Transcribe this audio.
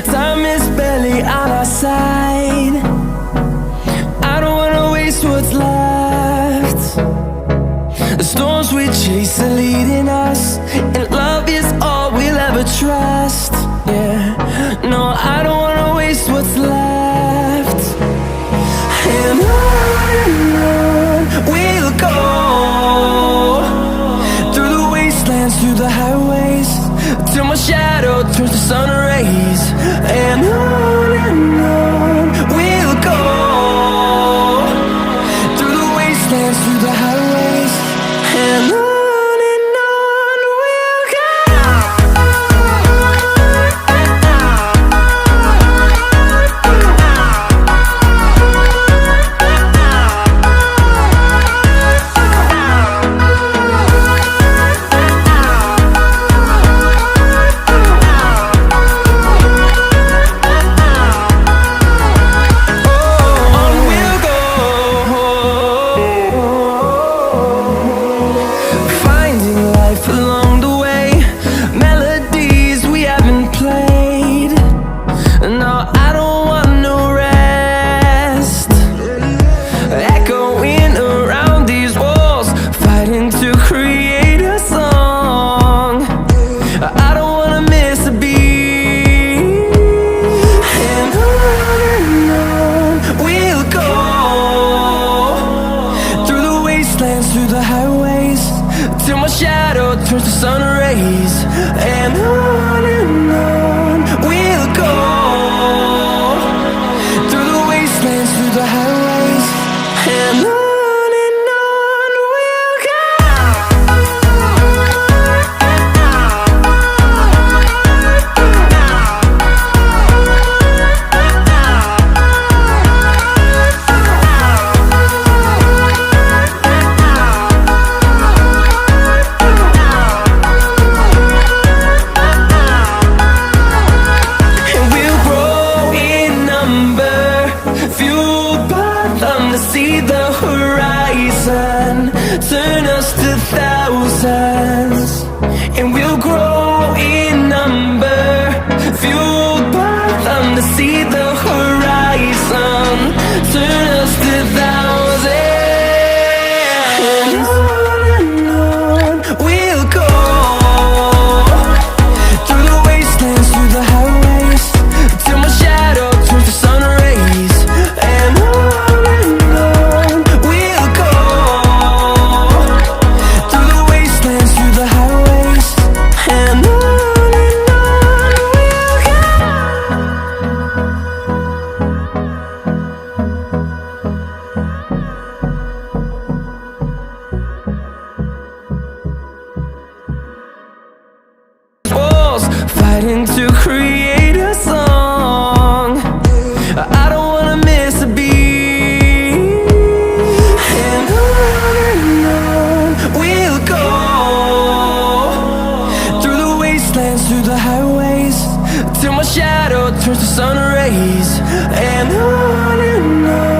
Time is barely on our side. I don't wanna waste what's left. The storms we chase are leading us, and love is all we'll ever trust. Yeah, no, I don't wanna waste what's left. And on we'll go, through the wastelands, through the highways, till my shadow turns to sun rays. And on we'll go, through the wastelands, through the highways, and on we'll go. Through the highways, till my shadow turns to sun rays. And on we'll go, through the wastelands, through the highways, and on. To see the horizon turn us to thousands, and we'll grow in number, fueled by them. To see the horizon turn us to thousands, and on we'll go, through the wastelands, through the highways, till my shadow turns to sun rays. And on fighting to create a song. I don't wanna miss a beat. And on we'll go, through the wastelands, through the highways, till my shadow turns to sun rays. And on